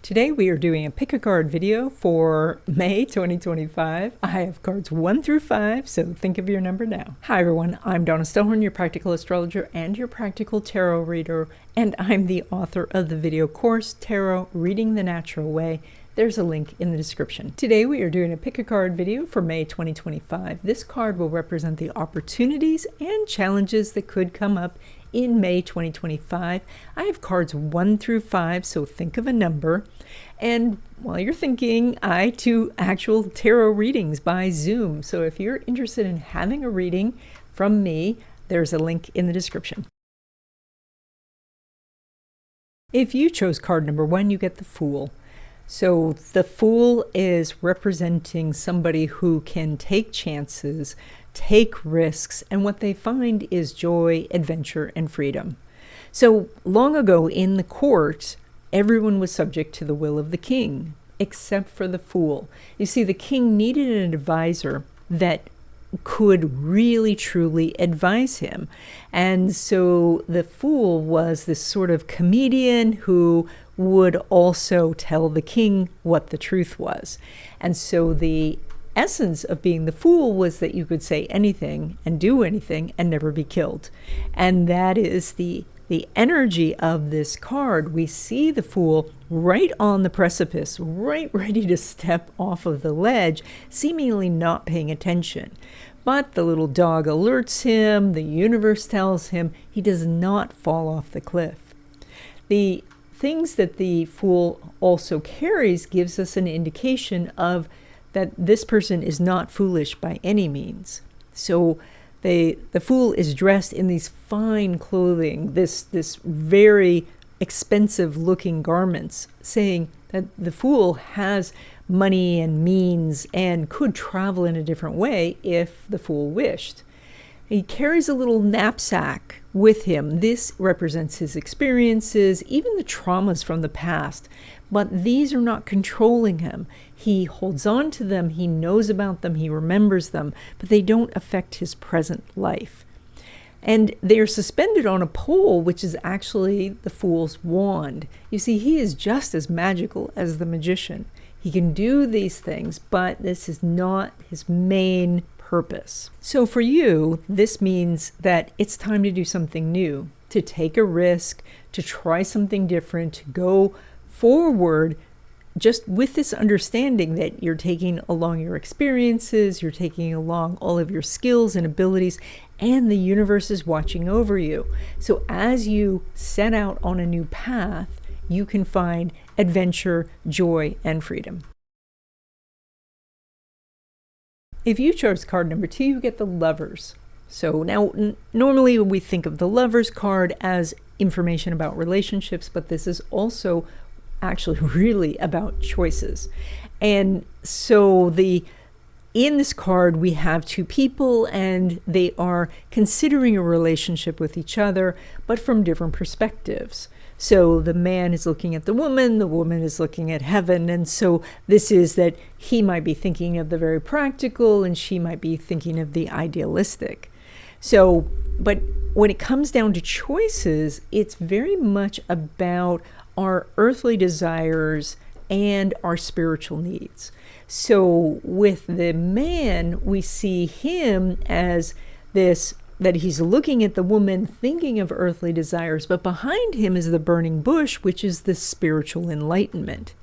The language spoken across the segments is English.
Today we are doing a pick a card video for May 2025. I have cards 1 through 5, so think of your number now. Hi everyone, I'm Donna Stellhorn, your practical astrologer and your practical tarot reader, and I'm the author of the video course, Tarot Reading the Natural Way. There's a link in the description. Today we are doing a pick a card video for May 2025. This card will represent the opportunities and challenges that could come up in May 2025. I have cards 1 through 5, so think of a number. And while you're thinking, I do actual tarot readings by Zoom. So if you're interested in having a reading from me, there's a link in the description. If you chose card number 1, you get the Fool. So the Fool is representing somebody who can take chances, take risks, and what they find is joy, adventure, and freedom. So long ago in the court, everyone was subject to the will of the king, except for the Fool. You see, the king needed an advisor that could really truly advise him. And so the Fool was this sort of comedian who would also tell the king what the truth was. And so the essence of being the Fool was that you could say anything and do anything and never be killed. And that is the energy of this card. We see the Fool right on the precipice, right ready to step off of the ledge, seemingly not paying attention. But the little dog alerts him, the universe tells him he does not fall off the cliff. The things that the Fool also carries gives us an indication of that this person is not foolish by any means. So the Fool is dressed in these fine clothing, this very expensive looking garments, saying that the Fool has money and means and could travel in a different way if the Fool wished. He carries a little knapsack with him. This represents his experiences, even the traumas from the past, but these are not controlling him. He holds on to them, he knows about them, he remembers them, but they don't affect his present life. And they are suspended on a pole, which is actually the Fool's wand. You see, he is just as magical as the magician. He can do these things, but this is not his main purpose. So for you, this means that it's time to do something new, to take a risk, to try something different, to go forward, just with this understanding that you're taking along your experiences, you're taking along all of your skills and abilities, and the universe is watching over you. So as you set out on a new path, you can find adventure, joy, and freedom. If you chose card number 2, you get the Lovers. So now, normally we think of the Lovers card as information about relationships, but this is also actually really about choices. And so in this card, we have two people and they are considering a relationship with each other, but from different perspectives. So the man is looking at the woman is looking at heaven. And so this is that he might be thinking of the very practical and she might be thinking of the idealistic. So, but when it comes down to choices, it's very much about our earthly desires and our spiritual needs. So with the man, we see him as this, that he's looking at the woman thinking of earthly desires, but behind him is the burning bush, which is the spiritual enlightenment.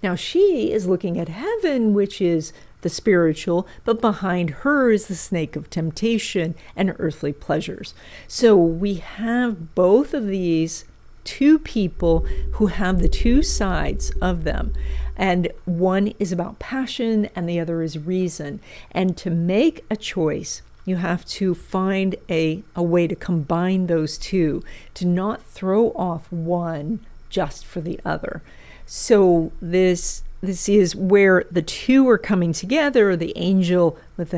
Now she is looking at heaven, which is the spiritual, but behind her is the snake of temptation and earthly pleasures. So we have both of these two people who have the two sides of them, and one is about passion and the other is reason. And to make a choice, you have to find a way to combine those two, to not throw off one just for the other. So this is where the two are coming together. The angel with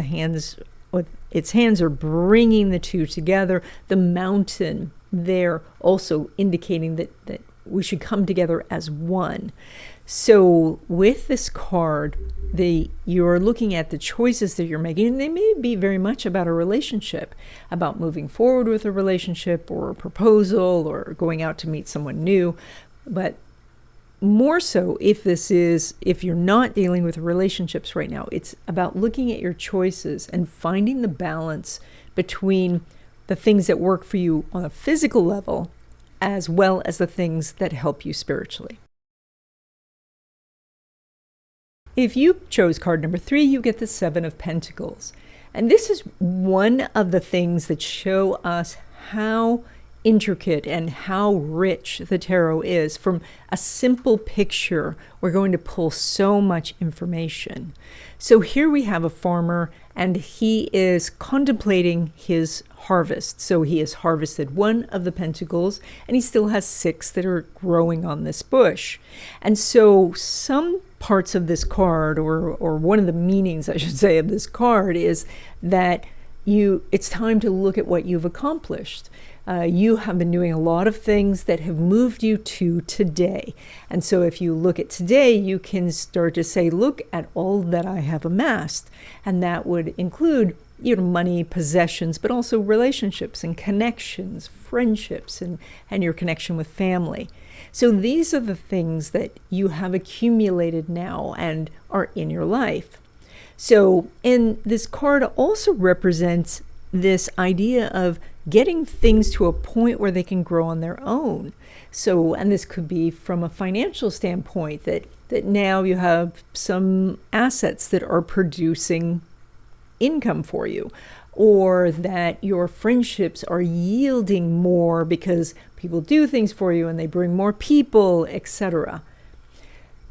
its hands are bringing the two together. The mountain there also indicating that we should come together as one. So with this card, you're looking at the choices that you're making, and they may be very much about a relationship, about moving forward with a relationship or a proposal or going out to meet someone new. But more so if you're not dealing with relationships right now, it's about looking at your choices and finding the balance between the things that work for you on a physical level as well as the things that help you spiritually. If you chose card number 3, you get the 7 of Pentacles. And this is one of the things that show us how intricate and how rich the tarot is. From a simple picture, we're going to pull so much information. So here we have a farmer, and he is contemplating his harvest. So he has harvested 1 of the pentacles, and he still has 6 that are growing on this bush. And so some parts of this card, or one of the meanings, I should say, of this card is that it's time to look at what you've accomplished. You have been doing a lot of things that have moved you to today. And so if you look at today, you can start to say, look at all that I have amassed. And that would include money, possessions, but also relationships and connections, friendships, and your connection with family. So these are the things that you have accumulated now and are in your life. So, and this card also represents this idea of getting things to a point where they can grow on their own. So, and this could be from a financial standpoint, that now you have some assets that are producing income for you, or that your friendships are yielding more because people do things for you and they bring more people, etc.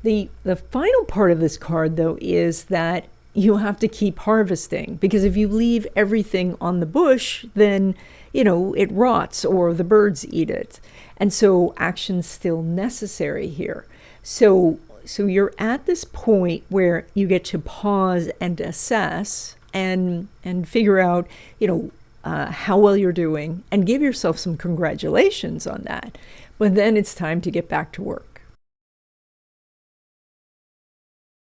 The final part of this card, though, is that you have to keep harvesting, because if you leave everything on the bush, then it rots or the birds eat it. And so action's still necessary here. So you're at this point where you get to pause and assess and figure out, how well you're doing, and give yourself some congratulations on that. But then it's time to get back to work.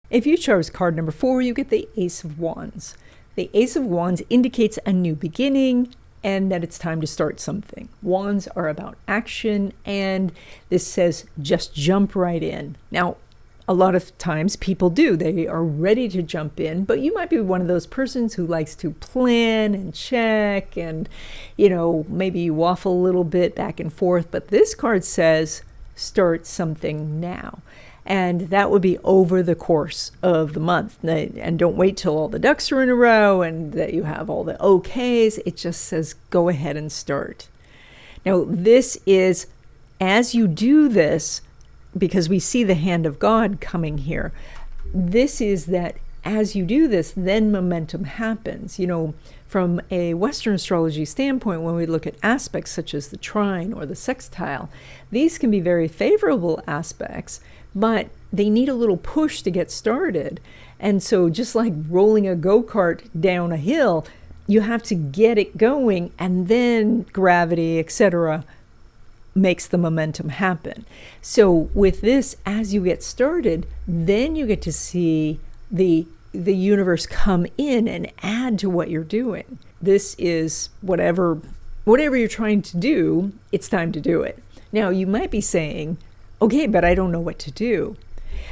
If you chose card number 4, you get the Ace of Wands. The Ace of Wands indicates a new beginning and that it's time to start something. Wands are about action, and this says just jump right in. Now, a lot of times people do. They are ready to jump in, but you might be one of those persons who likes to plan and check and, maybe waffle a little bit back and forth. But this card says start something now. And that would be over the course of the month. And don't wait till all the ducks are in a row and that you have all the okays. It just says go ahead and start. Now, this is, as you do this, because we see the hand of God coming here, this is that as you do this, then momentum happens. From a Western astrology standpoint, when we look at aspects such as the trine or the sextile, these can be very favorable aspects, but they need a little push to get started. And so just like rolling a go-kart down a hill, you have to get it going, and then gravity, etc., makes the momentum happen. So with this, as you get started, then you get to see the universe come in and add to what you're doing. This is whatever you're trying to do, it's time to do it. Now, you might be saying, okay, but I don't know what to do.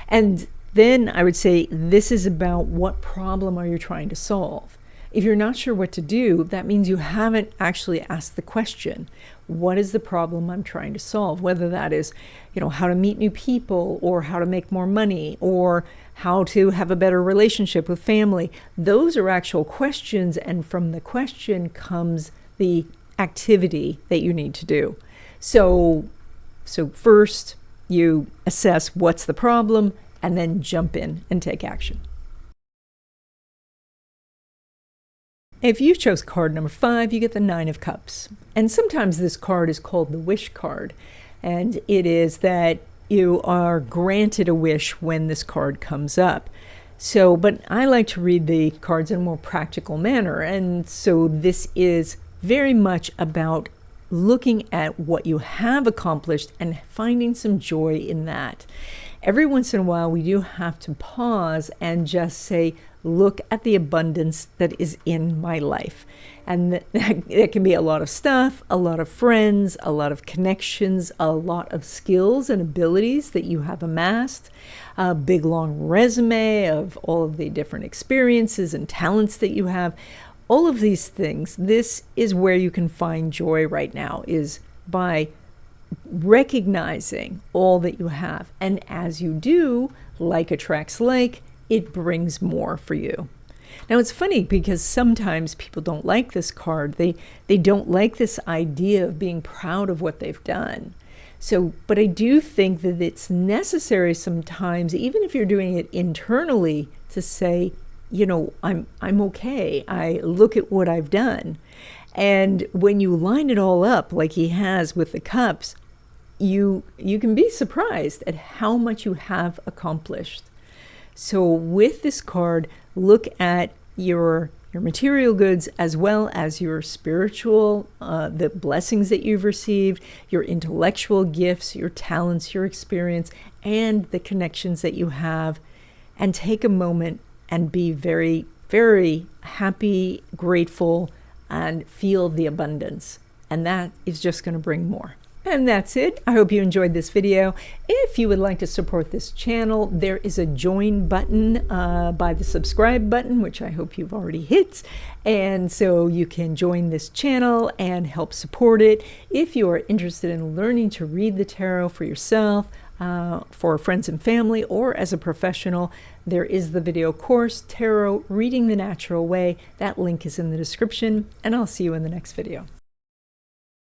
And then I would say, this is about what problem are you trying to solve? If you're not sure what to do, that means you haven't actually asked the question, what is the problem I'm trying to solve? Whether that is, how to meet new people, or how to make more money, or how to have a better relationship with family. Those are actual questions, and from the question comes the activity that you need to do. So first you assess what's the problem, and then jump in and take action. If you chose card number 5, you get the 9 of Cups. And sometimes this card is called the wish card. And it is that you are granted a wish when this card comes up. But I like to read the cards in a more practical manner. And so this is very much about looking at what you have accomplished and finding some joy in that. every once in a while we do have to pause and just say, look at the abundance that is in my life. And that can be a lot of stuff, a lot of friends, a lot of connections, a lot of skills and abilities that you have amassed, a big long resume of all of the different experiences and talents that you have. All of these things, this is where you can find joy right now, is by recognizing all that you have. And as you do, like attracts like, it brings more for you. Now, it's funny because sometimes people don't like this card. They don't like this idea of being proud of what they've done. So, but I do think that it's necessary sometimes, even if you're doing it internally, to say, you know, I'm okay. I look at what I've done. And when you line it all up like he has with the cups, you can be surprised at how much you have accomplished. So with this card, look at your material goods as well as your spiritual, the blessings that you've received, your intellectual gifts, your talents, your experience, and the connections that you have. And take a moment and be very, very happy, grateful, and feel the abundance. And that is just going to bring more. And that's it. I hope you enjoyed this video. If you would like to support this channel, there is a join button by the subscribe button, which I hope you've already hit. And so you can join this channel and help support it. If you are interested in learning to read the tarot for yourself, for friends and family, or as a professional, there is the video course, Tarot Reading the Natural Way. That link is in the description, and I'll see you in the next video.